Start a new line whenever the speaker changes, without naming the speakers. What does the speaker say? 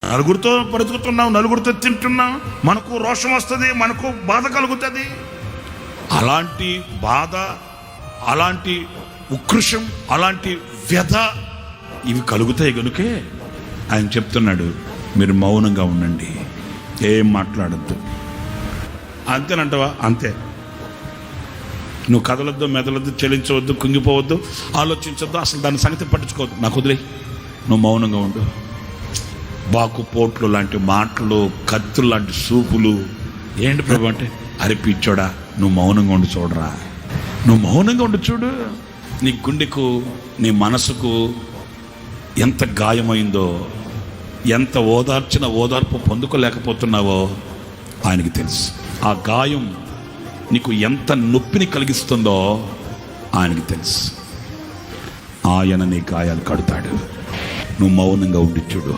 నలుగురితో బ్రతుకుతున్నావు, నలుగురితో తింటున్నావు, మనకు రోషం వస్తుంది, మనకు బాధ కలుగుతుంది. అలాంటి బాధ, అలాంటి ఉక్రోషం, అలాంటి వ్యధ ఇవి కలుగుతాయి కనుకే ఆయన చెప్తున్నాడు, మీరు మౌనంగా ఉండండి, ఏం మాట్లాడద్దు. అంతేనంటవా? అంతే. నువ్వు కదలొద్దు, మెదలొద్దు, చెల్లించవద్దు, కుంగిపోవద్దు, ఆలోచించొద్దు, అసలు దాని సంగతి పట్టించుకోవద్దు. నాకు వదిలే, నువ్వు మౌనంగా ఉండు. బాకుపోట్లు లాంటి మాటలు, కత్తులు లాంటి సూపులు ఏంటి ప్రభు అంటే, అరిపిచ్చోడా నువ్వు మౌనంగా ఉండి చూడరా, నువ్వు మౌనంగా ఉండి చూడు. నీ గుండెకు, నీ మనసుకు ఎంత గాయమైందో, ఎంత ఓదార్పు పొందుకోలేకపోతున్నావో ఆయనకి తెలుసు. ఆ గాయం నీకు ఎంత నొప్పిని కలిగిస్తుందో ఆయనకి తెలుసు. ఆయన నీ గాయాలు కడతాడు. నువ్వు మౌనంగా ఉండి చూడు.